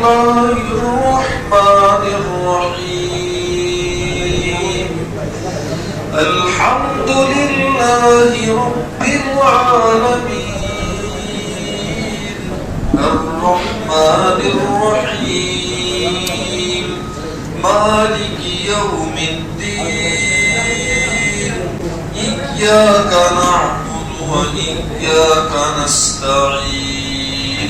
बिस्मिल्लाहिर्रहमानिर्रहीम अल्हम्दुलिल्लाहि रब्बिल आलमीन अर्रहमानिर्रहीम मालिकि यौमिद्दीन इय्याका नअबुदु व इय्याका नस्तईन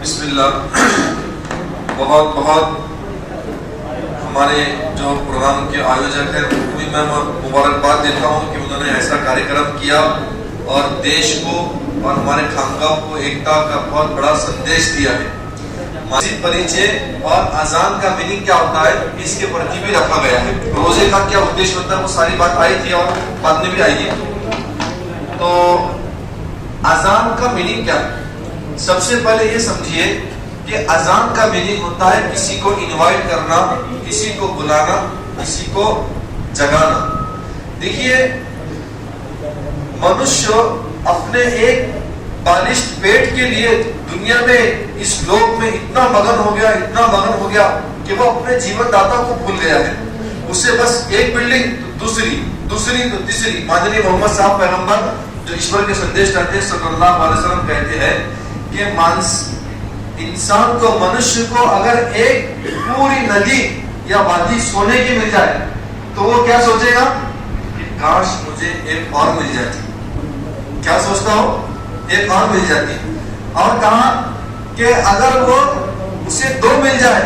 बिस्मिल्लाह। बहुत बहुत हमारे जो प्रोग्राम के आयोजक हैं उनको मैं मुबारकबाद देता हूँ कि उन्होंने ऐसा कार्यक्रम किया और देश को और हमारे खानका को एकता का बहुत बड़ा संदेश दिया है। मस्जिद परिचय और अजान का मीनिंग क्या होता है इसके प्रति भी रखा गया है। रोजे का क्या उद्देश्य होता है वो सारी बात आई थी और बाद में भी आएगी। तो अजान का मीनिंग क्या है? सबसे पहले ये समझिए कि अजान का मीनिंग होता है किसी को इनवाइट करना, किसी को बुलाना, किसी को जगाना। देखिए मनुष्य अपने एक बालिश पेट के लिए दुनिया में इस लोक में इतना मगन हो गया कि वो अपने जीवन दाता को भूल गया है। उससे बस एक बिल्डिंग तो दूसरी तो तीसरी। माननीय मोहम्मद साहब पैगंबर जो ईश्वर के संदेश करते हैं सल्लल्लाहु अलैहि वसल्लम कहते हैं कि इंसान को, मनुष्य को अगर एक पूरी नदी या वादी सोने की मिल जाए तो वो क्या सोचेगा कि काश मुझे एक और मिल जाती। क्या सोचता हो? एक और मिल जाती। और कहा कि अगर वो उसे दो मिल जाए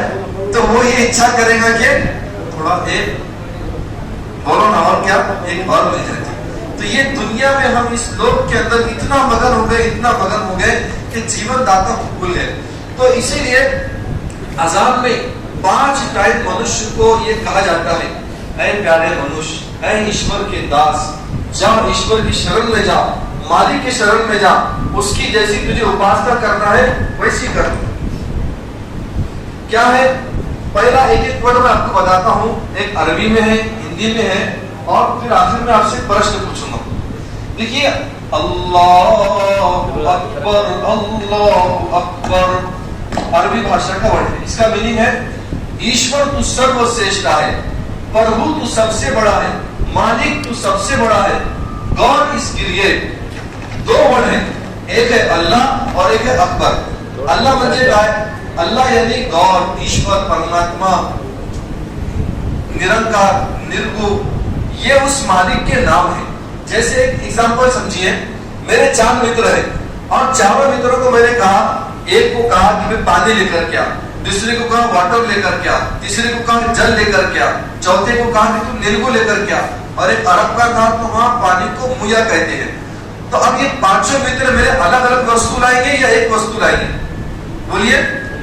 तो वो ये इच्छा करेगा कि थोड़ा एक, बोलो ना, और क्या, एक और मिल जाती। तो ये दुनिया में हम इस लोक के अंदर इतना मगन हो गए कि जीवन दाता को भूल गए। तो इसीलिए अजान में 5 टाइम मनुष्य को ये कहा जाता है, ऐ प्यारे मनुष्य, ऐ ईश्वर के दास, जा ईश्वर की शरण में जा, मालिक की शरण में जा, उसकी जैसी तुझे उपासना करना है वैसी कर। क्या है? पहला एक वर्ड मैं आपको बताता हूँ, एक अरबी में है, हिंदी में है और फिर आखिर में आपसे प्रश्न पूछूंगा। देखिए अल्लाहु अकबर अरबी भाषा का वर्ड है। इसका मीनिंग है ईश्वर तू सर्वश्रेष्ठ है, प्रभु तू सबसे बड़ा है, मालिक तू सबसे बड़ा है, गॉड इज क्रिएट। 2 वर्ड है, एक है अल्लाह और एक है अकबर। अल्लाह म्हणजे काय? अल्लाह यानी गॉड, ईश्वर, परमात्मा, निरंकार, निर्गुण, ये उस मालिक के नाम है। जैसे एक एग्जांपल समझिए, मेरे 4 मित्र हैं और चारों मित्रों को मैंने कहा, एक को कहा कि मैं पानी लेकर के आ, दूसरे को कहा वाटर लेकर के आ, तीसरे को कहा जल लेकर के आ, चौथे को कहा कि तू नीलगु लेकर के आ, और एक अरब का था तो वहां पानी को मुया कहते हैं। तो अब ये 5 मित्र मेरे अलग अलग वस्तु लाएंगे या एक वस्तु लाएंगे? बोलिए,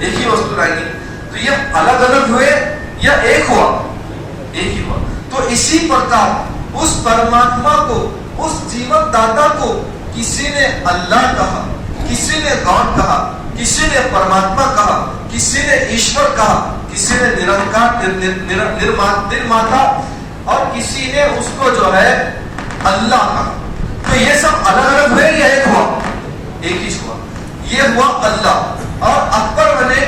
एक ही वस्तु लाएंगे। तो ये अलग अलग हुए या एक हुआ? एक ही हुआ। तो इसी प्रकार उस परमात्मा को, उस जीवन दाता को किसी ने अल्लाह कहा, किसी ने गॉड कहा, किसी ने परमात्मा कहा, किसी ने ईश्वर कहा, किसी ने निरंकार निर्माता और किसी ने उसको जो है अल्लाह कहा। तो ये सब अलग अलग हुए या एक हुआ? एक ही हुआ। ये हुआ अल्लाह। और अकबर बने,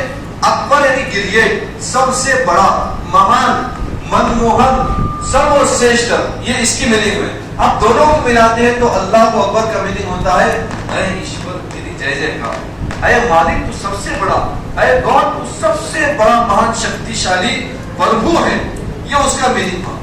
अकबर यानी ग्रेट, सबसे बड़ा, महान, मनमोहन, सर्वश्रेष्ठ, ये इसकी मीनिंग है। अब दोनों को मिलाते हैं तो अल्लाह को अकबर का मीनिंग होता है ऐ ईश्वर तेरी जय जयकार, ऐ मालिक तू सबसे बड़ा, ऐ गॉड तू सबसे बड़ा महान शक्तिशाली प्रभु है। ये उसका मीनिंग था।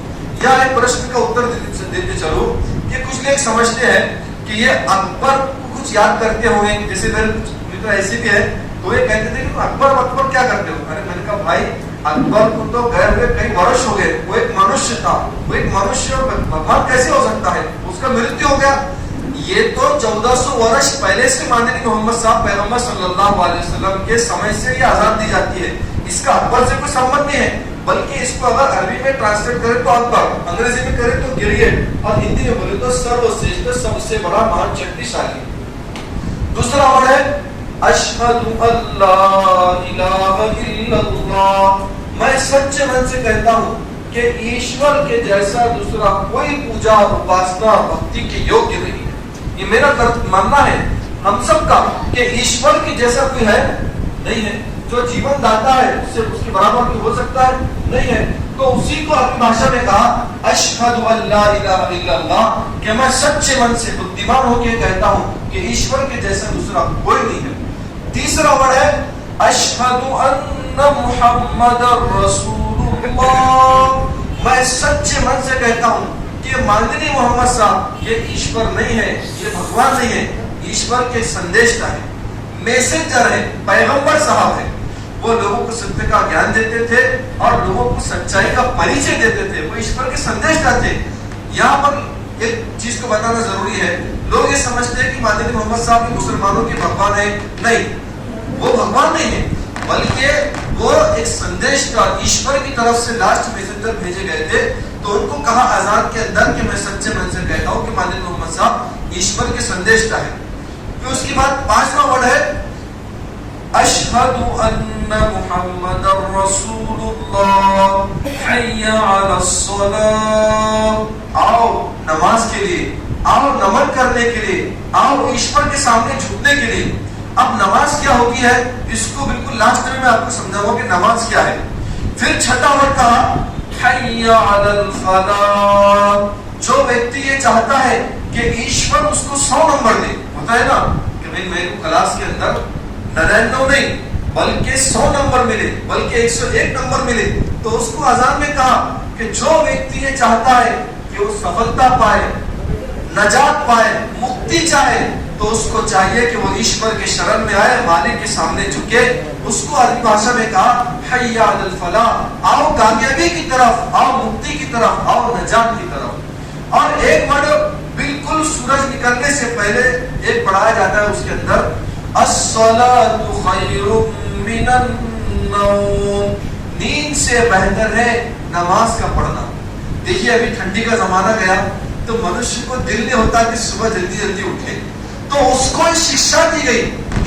या एक प्रश्न का उत्तर देते चलो कि कुछ लोग समझते हैं कि ये अकबर को कुछ याद करते होंगे, जैसे मेरे कुछ मित्र ऐसे भी है तो ये कहते थे कि अकबर अकबर क्या करते हो? अरे मैंने कहा भाई अकबर को तो गए हुए कई वर्ष हो गए, वो एक मनुष्य था, वो एक मनुष्य भगवान कैसे हो सकता है? उसका मृत्यु हो गया। ये तो 1400 वर्ष पहले से माननीय मोहम्मद साहब पैगंबर सल्लल्लाहु अलैहि वसल्लम के समय से ये आजाद दी जाती है। इसका अकबर से कोई संबंध नहीं है। बल्कि इसको अगर अरबी में ट्रांसलेट करें तो अकबर, अंग्रेजी में करें तो ग्रेट, और हिंदी में बोले तो सर्वश्रेष्ठ, सबसे बड़ा महान शक्तिशाली। दूसरा वर्ड है अशहदु अल्ला इलाहा इल्लल्लाह, मैं सच्चे मन से कहता हूँ कि ईश्वर के जैसा दूसरा कोई पूजा, उपासना, भक्ति के योग्य नहीं है। ये मेरा मानना है हम सबका कि ईश्वर के जैसा कोई है नहीं है। जो जीवन दाता है उससे उसके बराबर कोई हो सकता है नहीं है। तो उसी को अपनी भाषा में कहा अशहदु अल्ला इलाहा इल्लल्लाह, कि मैं सच्चे मन से बुद्धिमान होकर कहता हूँ कि ईश्वर के जैसा दूसरा कोई नहीं है। तीसरा वर्ड है अशहदु अन्ना मुहम्मदर रसूलुल्लाह, मैं सच्चे मन से कहता हूँ कि माननीय मोहम्मद साहब ये ईश्वर नहीं है, ये भगवान नहीं है, ईश्वर के संदेशता है, मैसेंजर है, पैगंबर साहब है। वो लोगों को सत्य का ज्ञान देते थे और लोगों को सच्चाई का परिचय देते थे, वो ईश्वर के संदेशता थे। यहाँ पर एक चीज को बताना जरूरी है, लोग ये समझते हैं कि माननीय मोहम्मद साहब मुसलमानों के भगवान है, नहीं, वो भगवान नहीं है, बल्कि वो एक संदेश का ईश्वर की तरफ से लास्ट मैसेंजर भेजे गए थे। तो उनको कहा आजाद के अंदर कि मैं सच्चे मन से कहता हूँ कि माननीय मोहम्मद साहब ईश्वर के संदेशता है। फिर उसके बाद पांचवा वर्ड है अशहदु अन्ना मुहम्मदर रसूलुल्लाह हय्या अलस्सलाह, आओ नमाज के लिए, आओ नमन करने के लिए, आओ ईश्वर के सामने झुकने के लिए। अब नमाज क्या होती है इसको बिल्कुल लास्ट में मैं आपको समझाऊंगा कि नमाज क्या है। फिर छठा वर्ड कहा हय्या अलल फलाह, जो व्यक्ति ये चाहता है कि ईश्वर उसको 100 नंबर दे, होता है ना कि भाई मेरे को क्लास के अंदर 99 नहीं बल्कि 100 नंबर मिले, बल्कि 101 नंबर मिले, तो उसको अजान में कहा कि जो व्यक्ति ये चाहता है कि वो सफलता पाए, नजात पाए, मुक्ति चाहे, तो उसको चाहिए कि वो ईश्वर के शरण में आए, मालिक के सामने झुके। उसको अरबी भाषा में कहा हय्या अलल फलाह, आओ कामयाबी की तरफ, आओ मुक्ति की तरफ, आओ नजात की तरफ। और एक वर्ड बिल्कुल सूरज निकलने से पहले एक पढ़ाया जाता है उसके अंदर अस्सलातु खैरुम मिनन नौम, नींद से बेहतर है नमाज का पढ़ना। देखिए अभी ठंडी का जमाना गया तो मनुष्य को दिल नहीं होता कि सुबह जल्दी जल्दी उठे, तो उसको शिक्षा दी गई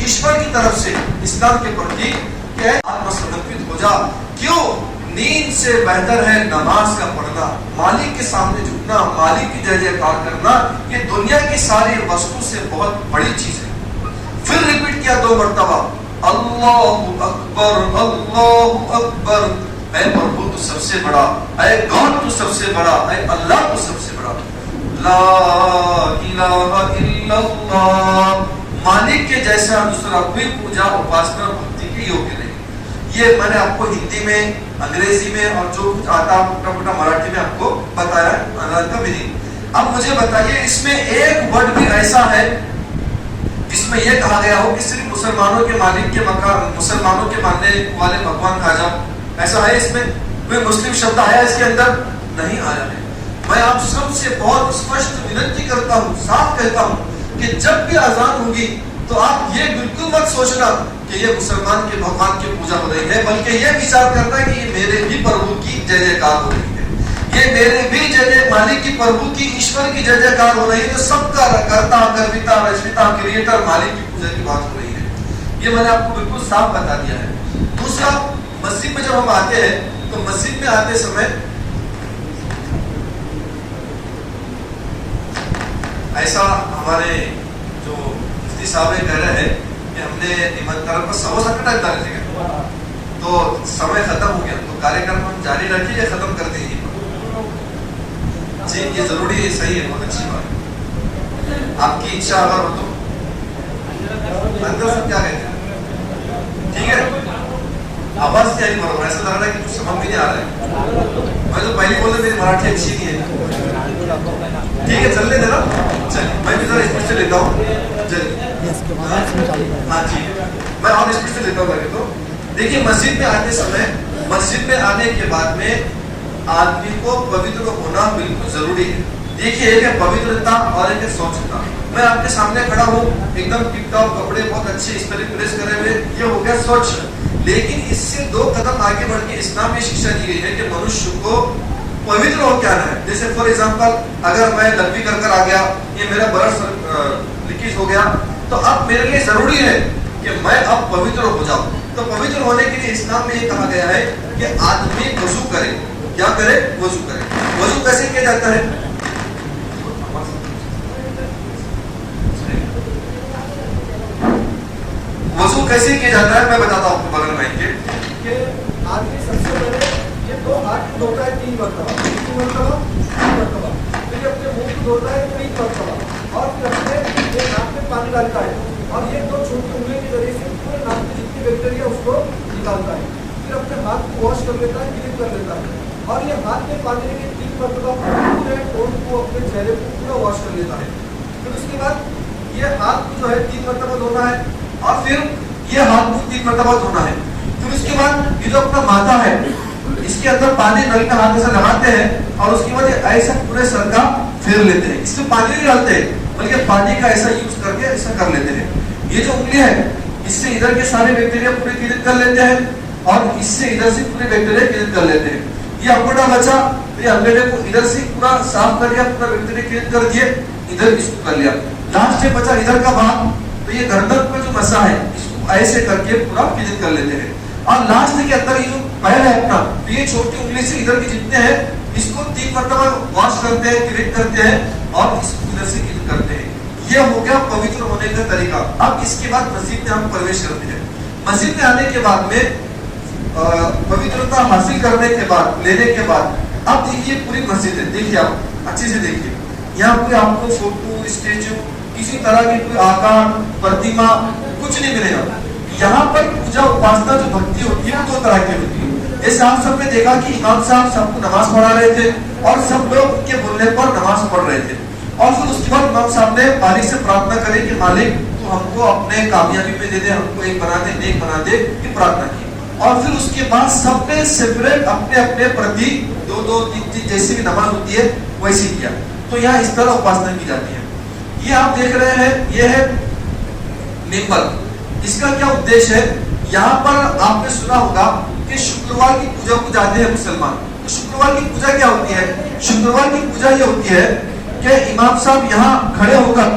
ईश्वर की तरफ से इस्लाम के प्रति कि आत्मसमर्पित हो जा। क्यों? नींद से बेहतर है नमाज का पढ़ना, मालिक के सामने झुकना, मालिक की जय जयकार करना, ये दुनिया की सारी वस्तु से बहुत बड़ी चीज है। फिर रिपीट किया 2 मरतबा अल्लाहु अकबर, अल्लाहु अकबर, ऐ प्रभु तू सबसे बड़ा, ऐ गॉड तू सबसे बड़ा, ऐ अल्लाह तू सबसे बड़ा, ला इलाहा इल्लल्लाह, मालिक के जैसा दूसरा कोई पूजा, उपासना, भक्ति के योग्य नहीं। ये मैंने आपको हिंदी में, अंग्रेजी में और जो आता मोटा मोटा मराठी में आपको बताया अजान का मीनिंग। अब मुझे बताइए इसमें एक वर्ड भी ऐसा है जिसमें यह कहा गया हो कि सिर्फ मुसलमानों के मालिक के मकान, मुसलमानों के मानने वाले भगवान खा जाओ, ऐसा है इसमें? कोई मुस्लिम शब्द आया इसके अंदर? नहीं आया है। मैं आप सबसे बहुत स्पष्ट विनती करता हूँ, साफ कहता हूँ कि जब भी अजान होगी तो आप ये बिल्कुल मत सोचना कि ये मुसलमान के भगवान की पूजा हो रही है, बल्कि ये विचार करना कि ये मेरे भी प्रभु की जय जयकार हो रही है, ये मेरे भी जय मालिक की, प्रभु की, ईश्वर की जय जयकार हो रही है। तो सबका करता, गर्विता, रचयिता, क्रिएटर, मालिक की पूजा की बात हो रही है। ये मैंने आपको बिल्कुल साफ बता दिया है। दूसरा, मस्जिद में जब हम आते हैं तो मस्जिद में आते समय ऐसा हमारे जो मुफ्ती साहब कह रहे हैं कि हमने निमंत्रण पर 1:15 टाइम डाल दिया, तो समय खत्म हो गया, तो कार्यक्रम हम जारी रखिए या खत्म कर दीजिए? जी ये जरूरी है, सही है, बहुत अच्छी बात है। आपकी इच्छा अगर हो तो अंदर से क्या कहते हैं, ठीक है? आवाज क्या ही बरोबर, ऐसा लग रहा है कि कुछ समझ भी नहीं आ रहा है। मैं तो पहले बोल रहा मेरी मराठी अच्छी नहीं है, ठीक है चलने देना। चलिए मैं भी जरा स्पीड से लेता हूँ, चलिए हाँ जी, मैं और स्पीड से लेता हूँ लगे तो। देखिए मस्जिद में आते समय, मस्जिद में आने के बाद में आदमी को पवित्र होना बिल्कुल जरूरी है। देखिए एक है पवित्रता और एक है स्वच्छता। मैं आपके सामने खड़ा हूँ एकदम टिप टॉप कपड़े बहुत अच्छे इस तरह प्रेस करे हुए, ये हो गया स्वच्छ। लेकिन इससे 2 कदम आगे बढ़ के इस्लाम में शिक्षा दी गई है कि मनुष्य को पवित्र हो क्या है। जैसे फॉर एग्जांपल अगर मैं लंबी कर आ गया, ये मेरा ब्लड लीकेज हो गया, तो अब मेरे लिए जरूरी है कि मैं अब पवित्र हो जाऊं। तो पवित्र होने के लिए इस्लाम में ये कहा गया है कि आदमी वजू करे। क्या करे? वजू करे। वजू कैसे किया जाता है? वजू कैसे किया जाता है मैं बताता हूँ आपको बगल में कि आदमी सबसे पहले ये 2 हाथ धोता है 3 मरतबा, 3 मरतबा, 3 मरतबा, फिर अपने मुंह को धोता है 3 मरतबा, और फिर अपने एक नाक में पानी डालता है और ये 2 छोटी उंगली के जरिए से पूरे नाक में जितनी बैक्टीरिया उसको निकालता है। फिर अपने हाथ को वॉश कर लेता है, क्लीन कर लेता है, और ये हाथ में पानी लेके 3 मरतबा पूरे टोन को अपने चेहरे को पूरा वॉश कर लेता है। फिर उसके बाद ये हाथ को जो है 3 मरतबा धोना है, और फिर ये हाथ मुंह 3 मरतबा धोना है। फिर उसके बाद ये जो अपना माथा है इसके अंदर पानी नल में हाथ ऐसा लगाते हैं और उसके बाद ऐसा पूरे सर का फेर लेते हैं। इसमें पानी नहीं डालते बल्कि पानी का ऐसा यूज करके ऐसा कर लेते हैं। ये जो उंगली है इससे इधर के सारे बैक्टीरिया पूरे क्लीन कर लेते हैं और इससे इधर से पूरे बैक्टीरिया क्लीन कर लेते हैं। ये अंगूठा बचा तो ये अंगूठे को इधर से पूरा साफ कर लिया, पूरा बैक्टीरिया क्लीन कर दिए, इधर इसको कर लिया। लास्ट में बचा इधर का भाग, तो ये गर्दन पे जो मसा है इसको ऐसे करके पूरा क्लीन कर लेते हैं। और लास्ट के अंदर ये जो पैर है अपना, तो ये छोटी उंगली से इधर के जितने हैं इसको 3 मरतबा वॉश करते हैं, क्लीन करते हैं और इसको इधर से क्लीन करते हैं। ये हो गया पवित्र होने का तरीका। अब इसके बाद मस्जिद में हम प्रवेश करते हैं। मस्जिद में आने के बाद में पवित्रता हासिल करने के बाद, लेने के बाद, अब देखिए पूरी मस्जिद है। देखिए आप अच्छे से देखिए, यहाँ पे आपको फोटो, स्टेचू, किसी तरह की कोई आकार, प्रतिमा कुछ नहीं मिलेगा। यहाँ पर पूजा उपासना जो भक्ति होती है 2 तरह की होती है। जैसे आप सबने देखा कि इमाम साहब सबको नमाज पढ़ा रहे थे और सब लोग उनके बोलने पर नमाज पढ़ रहे थे, और फिर उसके बाद इमाम साहब ने मालिक से प्रार्थना करी कि मालिक तू हमको अपने कामयाबी में दे दे, हमको एक बना दे, नेक बना दे, ये प्रार्थना की। और फिर उसके बाद सबने सेपरेट अपने अपने प्रति 2-2, 3-3 जैसी भी नमाज होती है वैसी किया। तो यहाँ इस तरह उपासना की जाती है। ये आप देख रहे हैं, ये है मिंबर। इसका क्या उद्देश्य है? यहाँ पर आपने सुना होगा कि शुक्रवार की पूजा को जाते हैं मुसलमान। तो शुक्रवार की पूजा क्या होती है? शुक्रवार की पूजा ये होती है कि इमाम साहब यहाँ खड़े होकर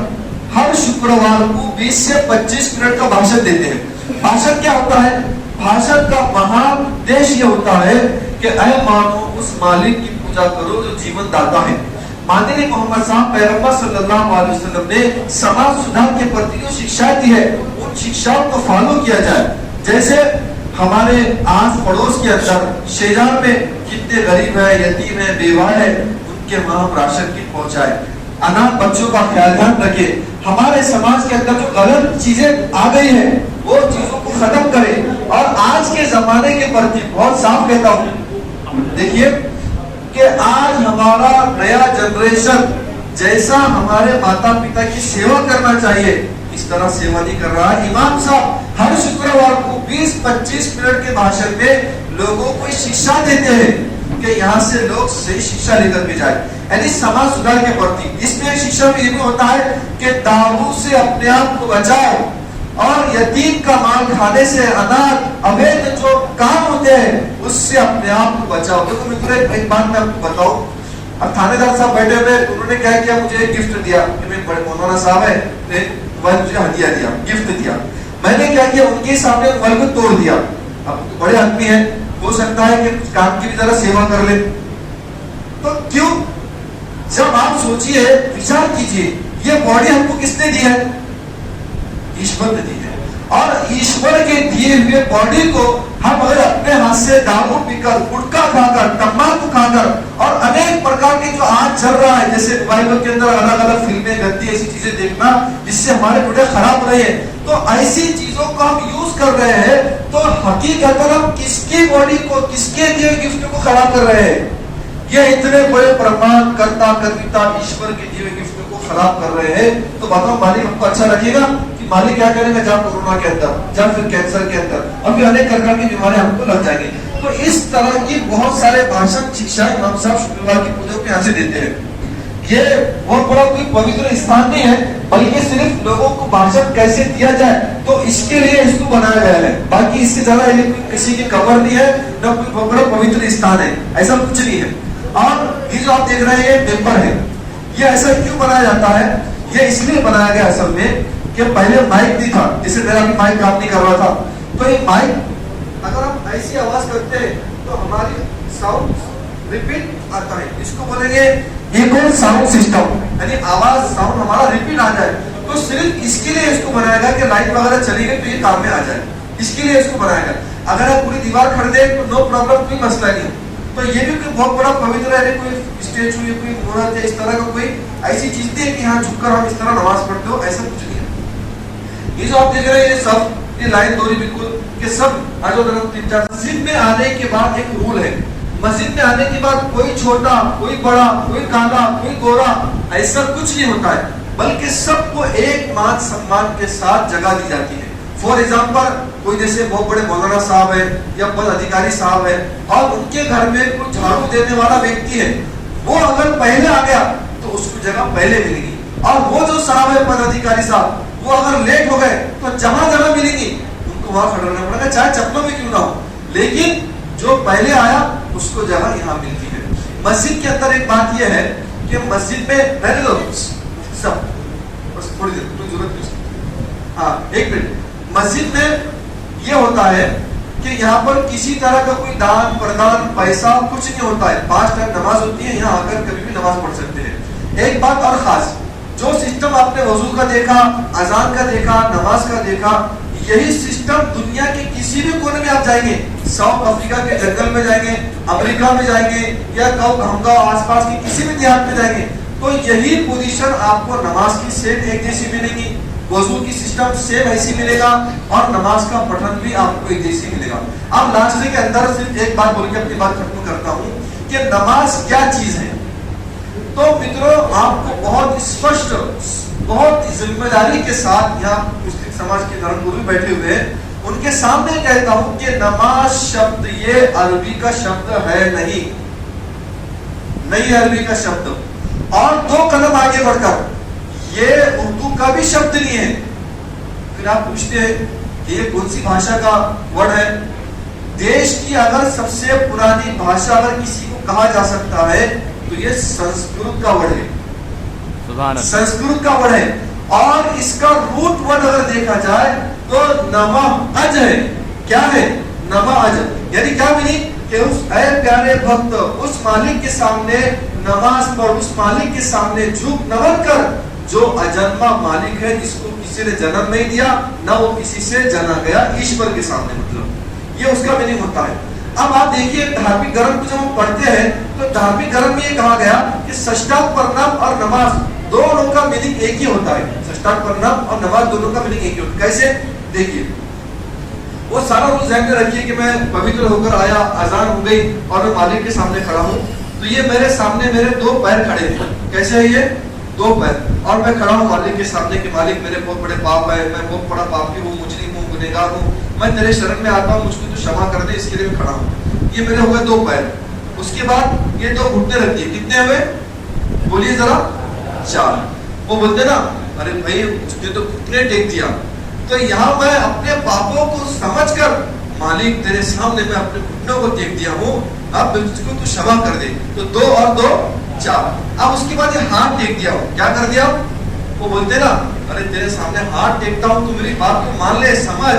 हर शुक्रवार को 20 से 25 मिनट का भाषण देते हैं। भाषण क्या होता है? भाषण का महाउद्देश्य ये होता है कि ऐ मानो उस मालिक की पूजा करो जो जीवन दाता है। माननीय मोहम्मद साहब पैगंबर सल्लल्लाहु अलैहि वसल्लम ने समाज सुधार के प्रति जो शिक्षा दी है उन शिक्षाओं को फॉलो किया जाए। जैसे हमारे आस पड़ोस के अंदर शेजार में कितने गरीब है, यतीम है, बेवा है, उनके वहां हम राशन किट पहुंचाए, अनाथ बच्चों का ख्याल ध्यान रखे। हमारे समाज के अंदर जो गलत चीजें आ गई है वो चीजों को खत्म करें। और आज के जमाने के प्रति बहुत साफ कहता हूँ, देखिए कि आज हमारा नया जनरेशन जैसा हमारे माता पिता की सेवा करना चाहिए इस तरह सेवा नहीं कर रहा है। इमाम साहब हर शुक्रवार को 20-25 मिनट के भाषण में लोगों को शिक्षा देते हैं कि यहाँ से लोग सही शिक्षा लेकर के जाए, यानी समाज सुधार के प्रति। इसमें शिक्षा में ये भी होता है कि दारू से अपने आप को बचाओ और यतीम का माल खाने से, अनाथ अवैध जो काम होते हैं उससे अपने आप को बचाओ। देखो मित्रों, एक बात मैं आपको बताऊं, अब थानेदार साहब बैठे हुए, उन्होंने क्या किया, मुझे एक गिफ्ट दिया कि मैं बड़े मौलाना साहब है, मोबाइल मुझे हदिया दिया, गिफ्ट दिया। मैंने क्या किया, उनके सामने मोबाइल को तोड़ दिया। अब तो बड़े आदमी है, हो सकता है कि कुछ काम की भी जरा सेवा कर ले, तो क्यों? जब आप सोचिए, विचार कीजिए, ये बॉडी हमको किसने दी है? ईश्वर ने दी है। और ईश्वर के दिए हुए बॉडी को हम अगर अपने हाथ से दारू पीकर, गुटखा खाकर, तंबाकू खाकर और अनेक प्रकार के जो आज चल रहा है, जैसे मोबाइलों के अंदर अलग अलग फिल्में, गंदी ऐसी चीजें देखना जिससे हमारे बुढ़े खराब हो रहे हैं, तो ऐसी चीजों को हम यूज कर रहे हैं, तो हकीकत हम किसकी बॉडी को, किसके दिए गिफ्ट को खराब कर रहे हैं? ये इतने बड़े प्रमाण कर्ता कर्ता ईश्वर के दिए गिफ्ट को खराब कर रहे हैं। तो बताओ मालिक हमको अच्छा लगेगा कि मालिक क्या करेगा? जब कोरोना के अंदर, जब फिर कैंसर के अंदर, और फिर अनेक प्रकार की बीमारियां हमको लग जाएंगी। तो इस तरह की बहुत सारे भाषण शिक्षा इमाम साहब शुक्रवार की पूजा पे यहाँ से देते हैं। ये बहुत बड़ा कोई पवित्र स्थान नहीं है, बल्कि सिर्फ लोगों को भाषण कैसे दिया जाए तो इसके लिए इसको बनाया गया है। बाकी इससे ज्यादा ये किसी की कब्र नहीं है, न कोई बहुत बड़ा पवित्र स्थान है, ऐसा कुछ नहीं है। और ये जो आप देख रहे हैं ये पेपर है, ये ऐसा क्यों बनाया जाता है? ये इसलिए बनाया गया असल में कि पहले माइक नहीं था, जैसे मेरा भी माइक काम नहीं कर रहा था, तो ये माइक अगर हम ऐसी आवाज करते हैं तो हमारी साउंड रिपीट आता है, इसको बोलेंगे इको साउंड सिस्टम, यानी आवाज साउंड हमारा रिपीट आ जाए। तो सिर्फ इसके लिए इसको बनाया गया कि लाइट वगैरह चली गई तो ये काम में आ जाए, इसके लिए इसको बनाया गया। अगर आप पूरी दीवार खरीदे तो नो प्रॉब्लम, कोई मसला नहीं। तो ये भी कोई बहुत बड़ा पवित्र है, कोई स्टेचू या कोई मूर्त है, इस तरह का कोई ऐसी चीज नहीं है कि यहाँ झुककर हम इस तरह नमाज पढ़ते हो, ऐसा कुछ नहीं है। ये जो आप देख रहे हैं ये सब, ये लाइन दोहरी बिल्कुल कि सब आज 3-4 मस्जिद में आने के बाद एक रूल है, मस्जिद में आने के बाद कोई छोटा, कोई बड़ा, कोई काला, कोई गोरा, ऐसा कुछ नहीं होता है, बल्कि सबको एक मान सम्मान के साथ जगह दी जाती है। फॉर एग्जाम्पल, कोई जैसे बहुत बड़े मौलाना साहब है या पद अधिकारी साहब है और उनके घर में कोई झाड़ू देने वाला व्यक्ति है, वो अगर पहले आ गया तो उसको जगह पहले मिलेगी। और वो जो साहब है पद अधिकारी साहब, वो अगर लेट हो गए तो जहां जगह मिलेगी उनको वहां खड़ा रहना पड़ेगा, चाहे चप्पलों में क्यों ना हो, लेकिन जो पहले आया उसको जगह यहाँ मिलती है। मस्जिद के अंदर एक बात यह है कि मस्जिद में रहने दो सब, बस थोड़ी देर, कोई जरूरत नहीं। हाँ, एक मिनट। मस्जिद में ये होता है कि यहाँ पर किसी तरह का कोई दान प्रदान पैसा कुछ नहीं होता है, 5 टाइम नमाज होती है, यहाँ आकर कभी भी नमाज पढ़ सकते हैं। एक बात और खास, जो सिस्टम आपने वजू का देखा, अजान का देखा, नमाज का देखा, यही सिस्टम दुनिया के किसी भी कोने में आप जाएंगे, साउथ अफ्रीका के जंगल में जाएंगे, अमेरिका में जाएंगे या गांव आसपास के किसी भी देहात में जाएंगे, तो यही पोजीशन आपको नमाज की सेम एक जैसी मिलेगी, वजू की सिस्टम सेम ऐसी मिलेगा और नमाज का पठन भी आपको एक जैसी मिलेगा। अब लास्ट के अंदर सिर्फ एक बात बोल के अपनी बात खत्म करता हूँ कि नमाज क्या चीज है। तो मित्रों, आपको बहुत स्पष्ट, बहुत जिम्मेदारी के साथ यहाँ मुस्लिम समाज के धर्मगुरु बैठे हुए हैं, उनके सामने कहता हूं कि नमाज शब्द ये अरबी का शब्द है नहीं अरबी का शब्द। और 2 कदम आगे बढ़कर ये उर्दू का भी शब्द नहीं है। फिर आप पूछते हैं ये कौन सी भाषा का वर्ड है? देश की अगर सबसे पुरानी भाषा अगर किसी को कहा जा सकता है तो ये संस्कृत का वर्ड है, संस्कृत का वर्ड है। और इसका रूट वर्ड अगर देखा जाए तो नमः अज है। क्या है? नमः अज, यानी क्या मीनिंग कि उस ऐ प्यारे भक्त, उस मालिक के सामने नमाज पढ़, उस मालिक के सामने झुक नमन कर, जो अजन्मा मालिक है, जिसको किसी ने जन्म नहीं दिया, ना वो किसी से जना गया, ईश्वर के सामने, मतलब ये उसका मीनिंग होता है। अब आप देखिए धार्मिक ग्रंथ को जब हम पढ़ते हैं तो धार्मिक ग्रंथ में ये कहा गया कि सष्टांग प्रणाम और नमाज दोनों का मीनिंग एक ही होता है। सष्टांग प्रणाम और नमाज दोनों का मीनिंग एक ही होता है। कैसे? देखिए, वो सारा रोज ध्यान में रखिए कि मैं पवित्र होकर आया, अजान हो गई और मैं मालिक के सामने खड़ा हूँ, तो ये मेरे सामने मेरे 2 पैर खड़े हैं। कैसे है ये? 2 पैर, और मैं खड़ा हूँ मालिक के सामने कि मालिक मेरे बहुत बड़े पाप है, मैं बहुत बड़ा पापी हूँ, मुजरिम हूँ, गुनहगार हूँ, मैं तेरे शरण में आता हूँ, मुझको तो क्षमा कर दे, इसके लिए मैं खड़ा हूँ। ये मेरे हुए 2 पैर। उसके बाद ये 2 घुटने रख दिए। कितने हुए? बोलिए जरा। 4। वो बोलते ना, अरे भाई उसने तो घुटने टेक दिया। तो यहाँ मैं अपने पापों को समझकर मालिक तेरे सामने मैं अपने घुटनों को टेक दिया हूँ, अब मुझको तू क्षमा कर दे। तो 2 और 2 4। अब उसके बाद ये हाथ टेक दिया हो। क्या कर दिया? वो बोलते ना, अरे तेरे सामने हाथ टेकता हूँ, तू मेरी बात को मान ले, समझ।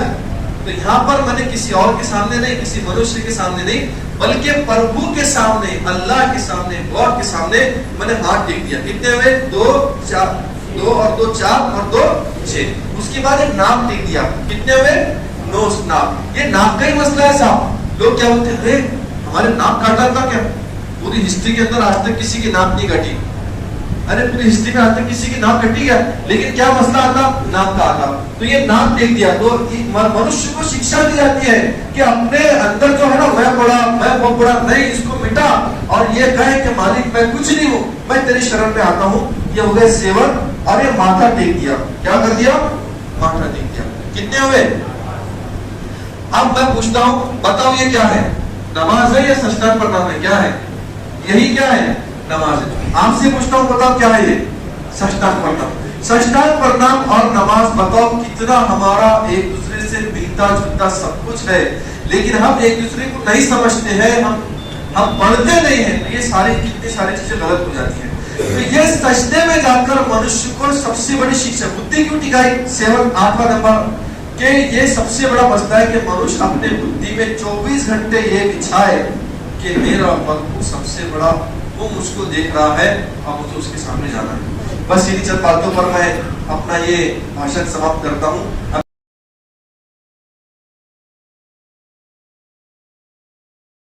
तो यहाँ पर मैंने किसी और के सामने नहीं, किसी मनुष्य के सामने नहीं, बल्कि प्रभु के सामने, अल्लाह के सामने, गॉड के सामने मैंने हाथ टेक दिया। कितने हुए? 2 4, 2 और 2 4 और 2 6। उसके बाद एक नाम टेक दिया। कितने हुए? 9 नाम। ये नाम का ही मसला है साहब। लोग क्या बोलते हैं, हमारे नाम काटा था क्या? पूरी हिस्ट्री के अंदर आज तक किसी की नाम नहीं कटी। अरे पूरी हिस्ट्री में आज तक किसी की नाम कटी है, लेकिन क्या मसला आता? नाम का आता। तो ये नाम देख दिया तो मनुष्य को शिक्षा दी जाती है कि अपने अंदर जो है ना, मैं बड़ा, मैं बहुत बड़ा नहीं, इसको मिटा और ये कहे कि मालिक मैं कुछ नहीं हूँ, मैं तेरी शरण में आता हूँ। ये हो गए सेवन। और ये माथा टेक दिया। क्या कर दिया? माथा टेक दिया। कितने हुए? अब मैं पूछता हूँ, बताओ ये क्या है? नमाज है या सष्टांग प्रणाम है? क्या है? यही क्या है? नमाज है। आपसे पूछता हूँ, बताओ क्या है ये? साष्टांग प्रणाम। साष्टांग प्रणाम और नमाज, बताओ कितना हमारा एक दूसरे से मिलता जुलता सब कुछ है, लेकिन हम एक दूसरे को नहीं समझते हैं, हम पढ़ते नहीं हैं, तो ये कितनी सारी चीजें गलत हो जाती हैं। तो ये सजदे में जाकर मनुष्य को सबसे बड़ी शिक्षा, बुद्धि क्यों टिकाई, 8वां नंबर के ये सबसे बड़ा मसला है कि मनुष्य अपने बुद्धि में 24 घंटे ये बिछाए कि मेरा प्रभु सबसे बड़ा, वो मुझको देख रहा है और मुझे उसके सामने जाना है। बस इन्हीं चंद बातों पर मैं अपना ये भाषण समाप्त करता हूँ।